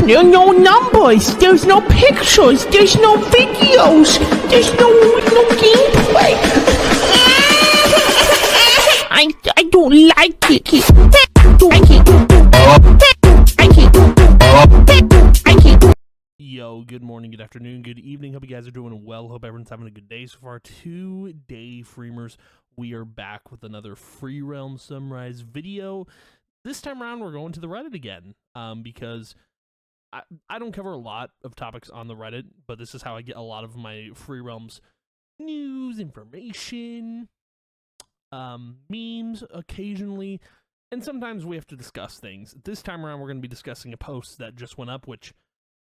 no numbers, there's no pictures, there's no videos, there's no gameplay. I don't like it. Yo, good morning, good afternoon, good evening. Hope you guys are doing well. Hope everyone's having a good day so far. Today, Freemers, we are back with another Free Realm Sunrise video. This time around, we're going to the Reddit again, because I don't cover a lot of topics on the Reddit, but this is how I get a lot of my Free Realms news, information, memes occasionally, and sometimes we have to discuss things. This time around, we're going to be discussing a post that just went up, which,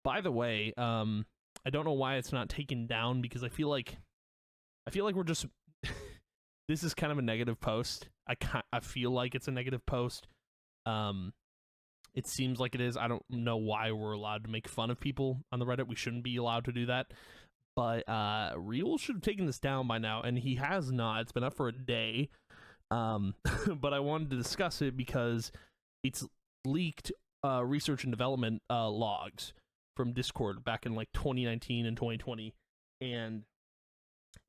by the way, I don't know why it's not taken down, because I feel like we're just this is kind of a negative post. I feel like it's a negative post. It seems like it is. I don't know why we're allowed to make fun of people on the Reddit. We shouldn't be allowed to do that. But Real should have taken this down by now, and he has not. It's been up for a day. But I wanted to discuss it because it's leaked research and development logs from Discord back in like 2019 and 2020, and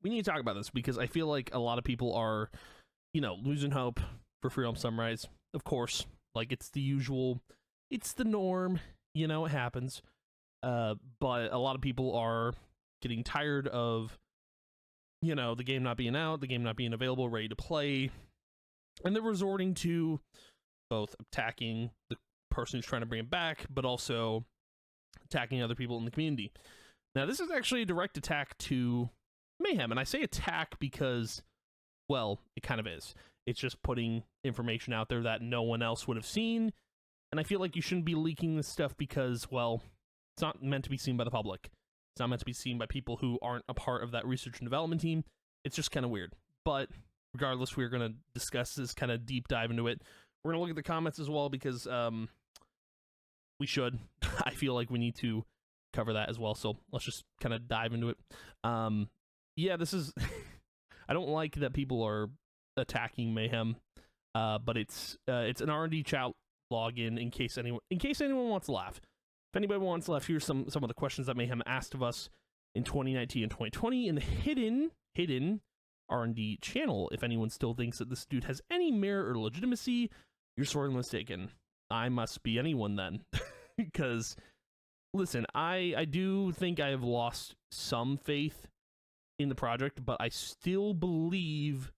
we need to talk about this because I feel like a lot of people are, losing hope for Free Realm Sunrise. Of course, like it's the usual, it's the norm, it happens. But a lot of people are getting tired of, the game not being out, the game not being available, ready to play, and they're resorting to both attacking the person who's trying to bring it back, but also attacking other people in the community. Now, this is actually a direct attack to Mayhem, and I say attack because, well, it kind of is. It's just putting information out there that no one else would have seen, and I feel like you shouldn't be leaking this stuff because, well, it's not meant to be seen by the public. It's not meant to be seen by people who aren't a part of that research and development team. It's just kind of weird. But regardless, we're going to discuss this, kind of deep dive into it. We're going to look at the comments as well because we should. I feel like we need to cover that as well, so let's just kind of dive into it. Yeah, this is I don't like that people are attacking Mayhem, but it's an R&D chat login in case anyone wants to laugh. If anybody wants to laugh, here's some of the questions that Mayhem asked of us in 2019 and 2020 in the hidden R&D channel. If anyone still thinks that this dude has any merit or legitimacy, you're sorely mistaken. I must be anyone then. Because, listen, I do think I have lost some faith in the project, but I still believe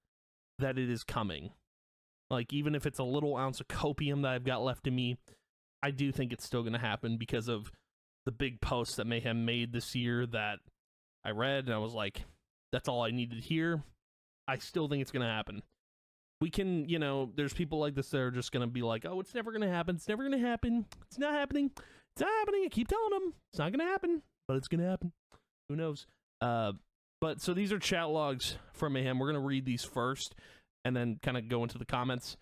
that it is coming. Like, even if it's a little ounce of copium that I've got left in me, I do think it's still going to happen because of the big post that Mayhem made this year that I read, and I was like, that's all I needed to hear. I still think it's going to happen. We can, there's people like this that are just going to be like, oh, it's never going to happen. It's never going to happen. It's not happening. It's not happening. I keep telling them it's not going to happen, but it's going to happen. Who knows? But so these are chat logs from Mayhem. We're going to read these first and then kind of go into the comments.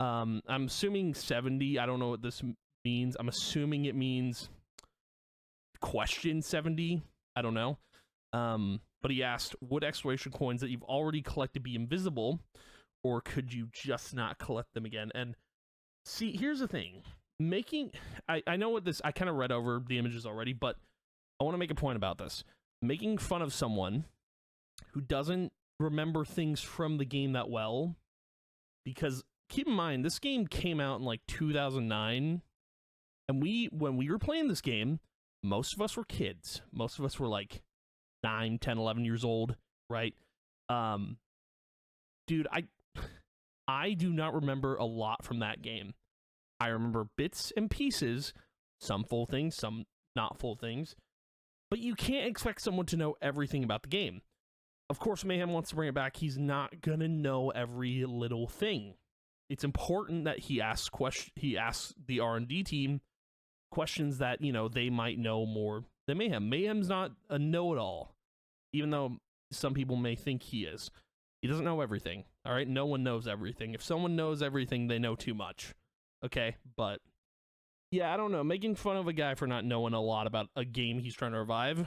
I'm assuming 70. I don't know what this means. I'm assuming it means question 70. I don't know. But he asked, would exploration coins that you've already collected be invisible, or could you just not collect them again? And see, here's the thing. I know what this, I kind of read over the images already, but I want to make a point about this. Making fun of someone who doesn't remember things from the game that well, because keep in mind, this game came out in like 2009, and when we were playing this game, most of us were kids. Most of us were like 9, 10, 11 years old, right? Dude, I do not remember a lot from that game. I remember bits and pieces, some full things, some not full things, but you can't expect someone to know everything about the game. Of course, Mayhem wants to bring it back. He's not gonna know every little thing. It's important that he asks the R&D team questions that, they might know more than Mayhem. Mayhem's not a know-it-all, even though some people may think he is. He doesn't know everything, all right? No one knows everything. If someone knows everything, they know too much, okay? But, yeah, I don't know. Making fun of a guy for not knowing a lot about a game he's trying to revive,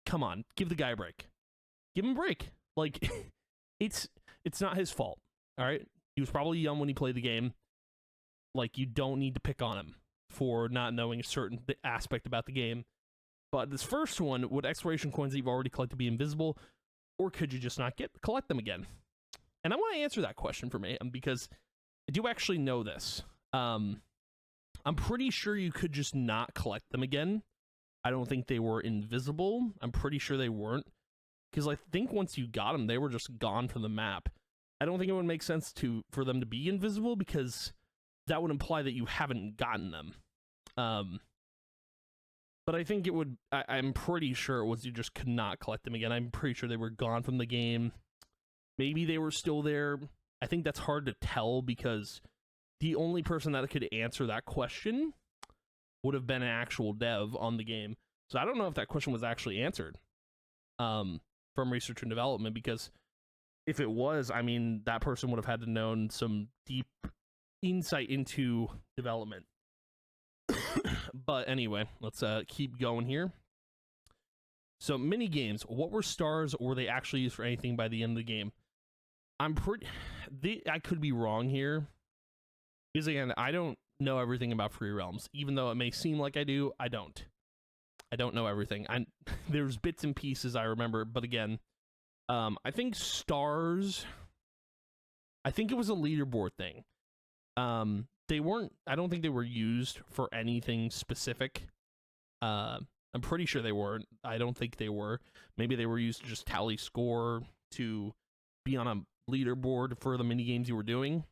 come on, give the guy a break. Give him a break. Like, it's not his fault, all right? He was probably young when he played the game. Like, you don't need to pick on him. for not knowing a certain aspect about the game. But this first one, would exploration coins that you've already collected be invisible, or could you just not collect them again? And I want to answer that question for me, because I do actually know this. I'm pretty sure you could just not collect them again. I don't think they were invisible. I'm pretty sure they weren't, because I think once you got them, they were just gone from the map. I don't think it would make sense for them to be invisible, because that would imply that you haven't gotten them. But I think it would, I'm pretty sure it was you just could not collect them again. I'm pretty sure they were gone from the game. Maybe they were still there. I think that's hard to tell, because the only person that could answer that question would have been an actual dev on the game. So I don't know if that question was actually answered from research and development, because if it was, I mean, that person would have had to known some deep insight into development. But anyway, let's keep going here. So mini games, what were stars, or were they actually used for anything by the end of the game? I could be wrong here, because again, I don't know everything about Free Realms. Even though it may seem like I do, I don't know everything. There's bits and pieces I remember, but again, I think stars, I think it was a leaderboard thing. They weren't, I don't think they were used for anything specific. I'm pretty sure they weren't. I don't think they were. Maybe they were used to just tally score, to be on a leaderboard for the mini games you were doing.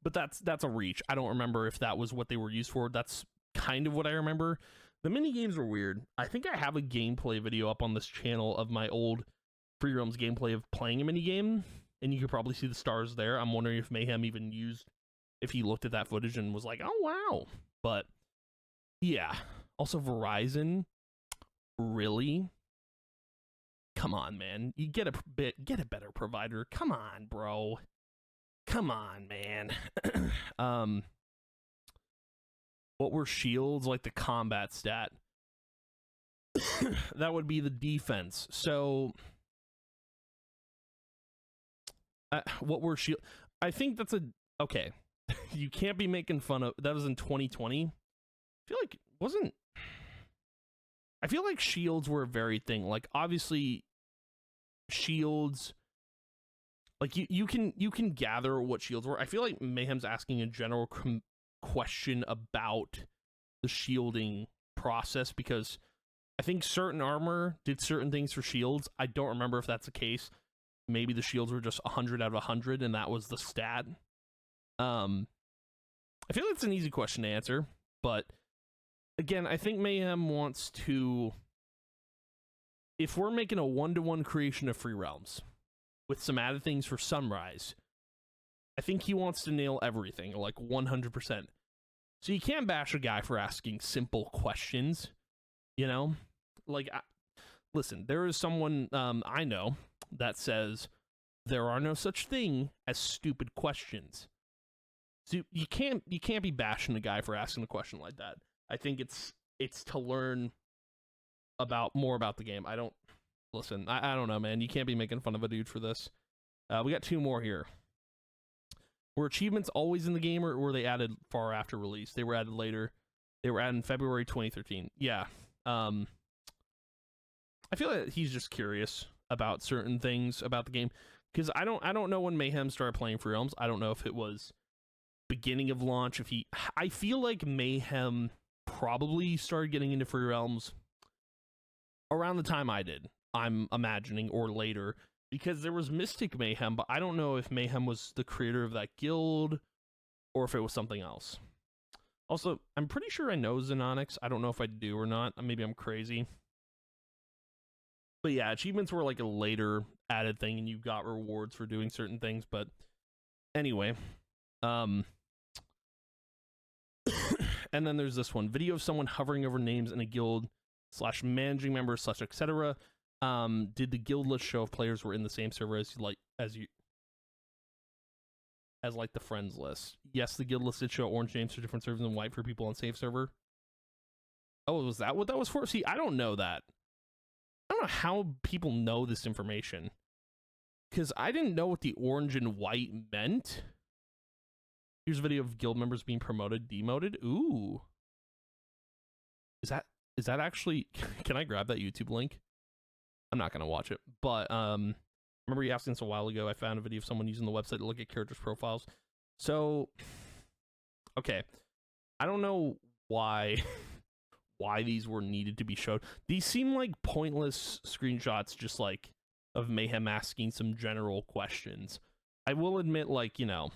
But that's a reach. I don't remember if that was what they were used for. That's kind of what I remember. The mini games were weird. I think I have a gameplay video up on this channel of my old Free Realms gameplay of playing a mini game, and you could probably see the stars there. I'm wondering if Mayhem even used, if he looked at that footage and was like, oh wow. But yeah. Also Verizon, really? Come on, man. You get a better provider. Come on, bro. Come on, man. What were shields? Like the combat stat. That would be the defense. So what were shield? I think that's okay. You can't be making fun of, that was in 2020. I feel like shields were a very thing. Like, obviously shields, like you can gather what shields were. I feel like Mayhem's asking a general question about the shielding process, because I think certain armor did certain things for shields. I don't remember if that's the case. Maybe the shields were just 100 out of 100 and that was the stat. I feel it's an easy question to answer, but again, I think Mayhem wants to, if we're making a one-to-one creation of Free Realms with some added things for Sunrise, I think he wants to nail everything, like 100%. So you can't bash a guy for asking simple questions, you know? Like, listen, there is someone I know that says there are no such thing as stupid questions. So you can't be bashing a guy for asking a question like that. I think it's to learn more about the game. I don't know, man. You can't be making fun of a dude for this. We got two more here. Were achievements always in the game, or were they added far after release? They were added later. They were added in February 2013. Yeah. I feel like he's just curious about certain things about the game, because I don't know when Mayhem started playing Free Realms. I don't know if it was beginning of launch. I feel like Mayhem probably started getting into Free Realms around the time I did, I'm imagining, or later, because there was Mystic Mayhem, but I don't know if Mayhem was the creator of that guild or if it was something else. Also, I'm pretty sure I know Xenonix. I don't know if I do or not. Maybe I'm crazy. But yeah, achievements were like a later added thing, and you got rewards for doing certain things. But anyway, and then there's this one. Video of someone hovering over names in a guild / managing members / etc. Did the guild list show if players were in the same server as the friends list? Yes, the guild list did show orange names for different servers and white for people on safe server. Oh, was that what that was for? See, I don't know that. I don't know how people know this information, because I didn't know what the orange and white meant. Here's a video of guild members being promoted, demoted. Ooh. Is that actually can I grab that YouTube link? I'm not gonna watch it, but remember you asked this a while ago. I found a video of someone using the website to look at characters' profiles. So okay. I don't know why these were needed to be showed. These seem like pointless screenshots, just like of Mayhem asking some general questions. I will admit, like, you know,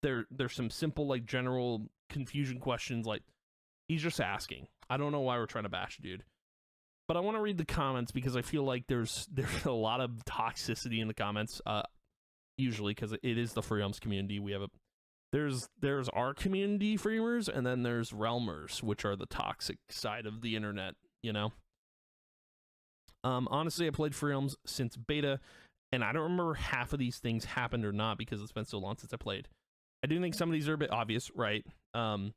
there's some simple, like, general confusion questions, like he's just asking. I don't know why we're trying to bash dude, but I want to read the comments because I feel like there's a lot of toxicity in the comments, usually because it is the Freedoms community. We have a there's our community Freemers, and then there's Realmers, which are the toxic side of the internet, you know. Honestly, I played Freedoms since beta, and I don't remember half of these things happened or not because it's been so long since I played. I do think some of these are a bit obvious, right? But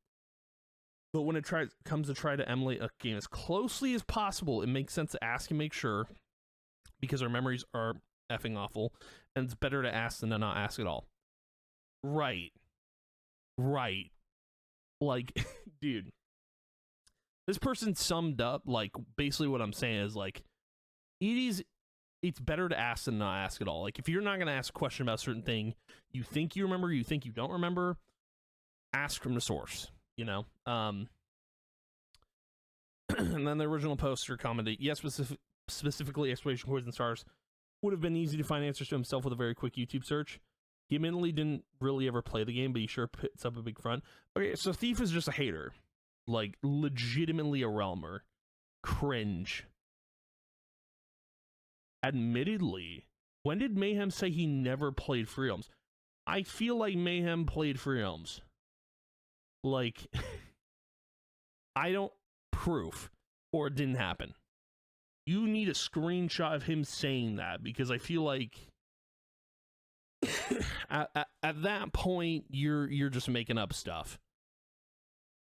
when it comes to try to emulate a game as closely as possible, it makes sense to ask and make sure, because our memories are effing awful, and it's better to ask than to not ask at all. Right. Like, dude, this person summed up, like, basically what I'm saying is, like, it's better to ask than not ask at all. Like, if you're not going to ask a question about a certain thing, you think you remember, you think you don't remember, ask from the source, you know? And then the original poster commented, yes, specifically explanation coins and stars would have been easy to find answers to himself with a very quick YouTube search. He admittedly didn't really ever play the game, but he sure puts up a big front. Okay, so Thief is just a hater. Like, legitimately a Realmer. Cringe. Admittedly, when did Mayhem say he never played Freedoms? I feel like Mayhem played Freedoms. Like, I don't... Proof. Or it didn't happen. You need a screenshot of him saying that, because I feel like... at that point, you're just making up stuff.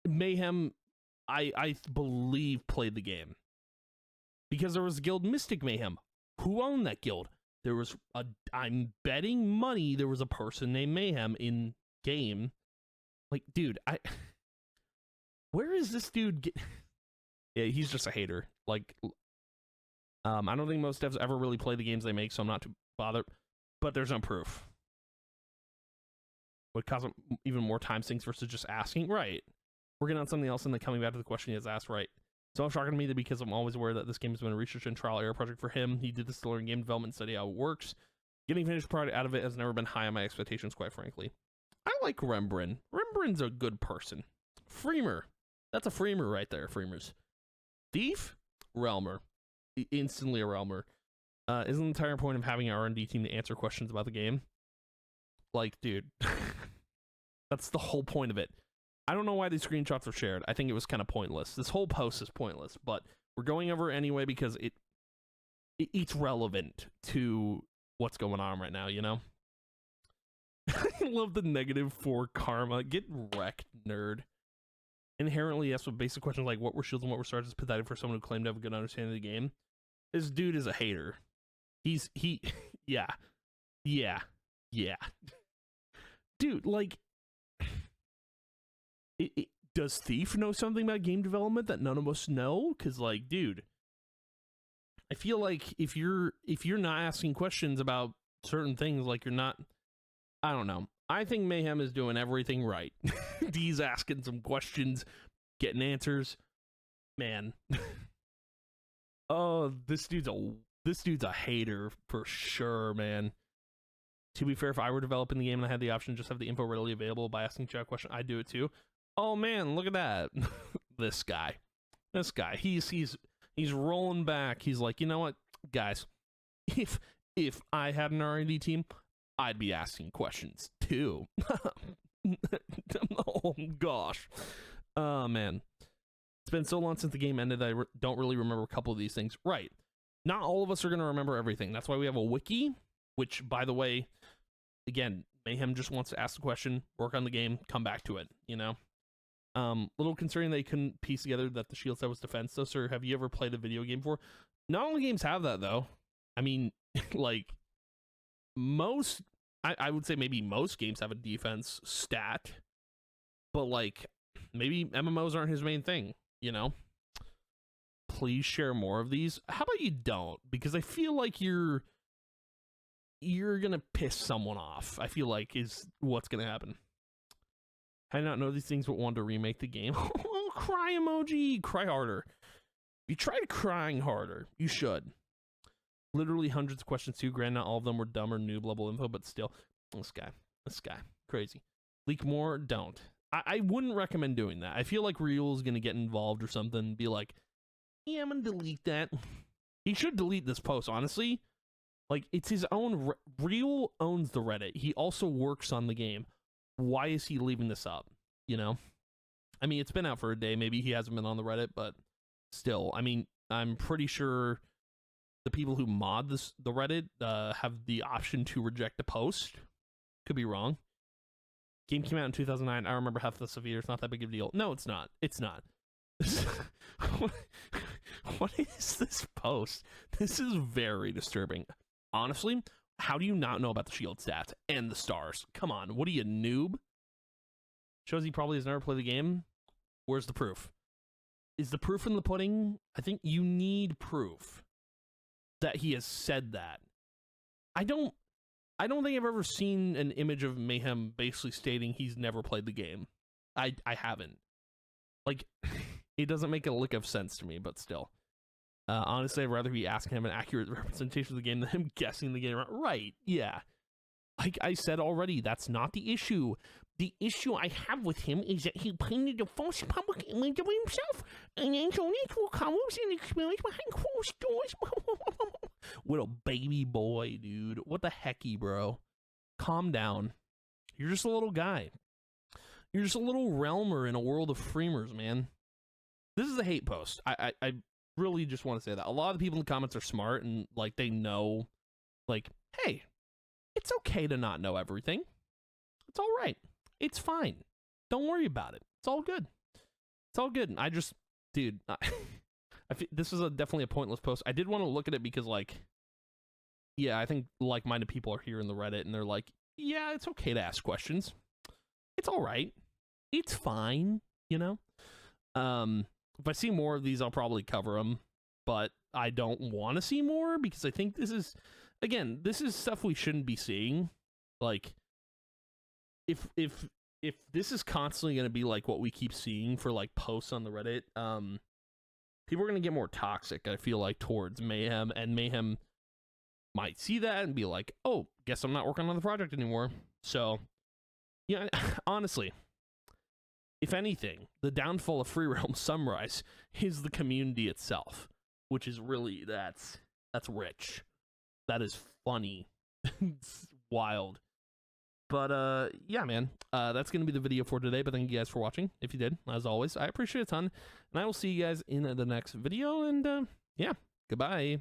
Mayhem, I believe, played the game. Because there was a guild, Mystic Mayhem. Who owned that guild? There was I'm betting money there was a person named Mayhem in game. Like, dude, where is this dude yeah, he's just a hater. Like, I don't think most devs ever really play the games they make, so I'm not too bothered. But there's no proof. Would cause even more time sinks versus just asking. Right. We're getting on something else and then coming back to the question he has asked. Right. So I'm shocking to me that because I'm always aware that this game has been a research and trial error project for him. He did this to learn game development and study how it works. Getting finished product out of it has never been high on my expectations, quite frankly. I like Rembrandt. Rembrandt's a good person. Freemer. That's a Freemer right there, Freemers. Thief? Realmer. Instantly a Realmer. Isn't the entire point of having our R&D team to answer questions about the game? Like, dude, that's the whole point of it. I don't know why these screenshots were shared. I think it was kind of pointless. This whole post is pointless, but we're going over it anyway because it's relevant to what's going on right now, you know? I love the -4 karma. Get wrecked, nerd. Inherently, yes, with basic questions like what were shields and what were stars is pathetic for someone who claimed to have a good understanding of the game. This dude is a hater. Yeah. Dude, like, does Thief know something about game development that none of us know? Because, like, dude, I feel like if you're not asking questions about certain things, like, you're not, I don't know. I think Mayhem is doing everything right. He's asking some questions, getting answers. Man. Oh, this dude's a hater for sure, man. To be fair, if I were developing the game and I had the option to just have the info readily available by asking chat a question, I'd do it too. Oh man, look at that. This guy, he's rolling back. He's like, you know what, guys, if I had an R&D team, I'd be asking questions too. Oh gosh. Oh man, it's been so long since the game ended that I don't really remember a couple of these things. Right. Not all of us are going to remember everything. That's why we have a wiki, which, by the way, again, Mayhem just wants to ask the question, work on the game, come back to it, you know? Little concerning they couldn't piece together that the shield set was defense, though, sir. Have you ever played a video game before? Not all the games have that, though. I mean, like, most I would say maybe most games have a defense stat, but like maybe MMOs aren't his main thing, you know? Please share more of these. How about you don't? Because I feel like you're gonna piss someone off, I feel like is what's gonna happen. I did not know these things, but wanted to remake the game. Oh, cry emoji. Cry harder. You tried crying harder. You should. Literally hundreds of questions too. Granted, not all of them were dumb or noob level info, but still. This guy. Crazy. Leak more? Don't. I wouldn't recommend doing that. I feel like Real's gonna get involved or something and be like, yeah, I'm gonna delete that. He should delete this post, honestly. Like, it's his own... Real owns the Reddit. He also works on the game. Why is he leaving this up? You know? I mean, it's been out for a day. Maybe he hasn't been on the Reddit, but still. I mean, I'm pretty sure the people who mod the Reddit have the option to reject a post. Could be wrong. Game came out in 2009. I remember half the severe. It's not that big of a deal. No, it's not. It's not. What is this post? This is very disturbing. Honestly, how do you not know about the shield stats and the stars? Come on, what are you, noob? Shows he probably has never played the game. Where's the proof? Is the proof in the pudding? I think you need proof that he has said that. I don't think I've ever seen an image of Mayhem basically stating he's never played the game. I haven't. Like, it doesn't make a lick of sense to me, but still. Honestly, I'd rather be asking him an accurate representation of the game than him guessing the game. Right, yeah. Like I said already, that's not the issue. The issue I have with him is that he painted a false public image of himself, and then so this will come and experience behind closed doors. Little baby boy, dude. What the hecky, bro? Calm down. You're just a little guy. You're just a little realmer in a world of freemers, man. This is a hate post. I really just want to say that. A lot of the people in the comments are smart and, like, they know, like, hey, it's okay to not know everything. It's all right. It's fine. Don't worry about it. It's all good. It's all good. I just, dude, I feel this is definitely a pointless post. I did want to look at it because, like, yeah, I think like-minded people are here in the Reddit, and they're like, yeah, it's okay to ask questions. It's all right. It's fine, you know? If I see more of these, I'll probably cover them, but I don't want to see more because I think this is, again, this is stuff we shouldn't be seeing. Like, if this is constantly going to be like what we keep seeing for like posts on the Reddit, people are going to get more toxic, I feel like, towards Mayhem, and Mayhem might see that and be like, oh, guess I'm not working on the project anymore. So, yeah, honestly, if anything, the downfall of Free Realm Sunrise is the community itself, which is really, that's rich. That is funny. It's wild. But, yeah, man, that's going to be the video for today, but thank you guys for watching. If you did, as always, I appreciate it a ton, and I will see you guys in the next video, and, yeah, goodbye.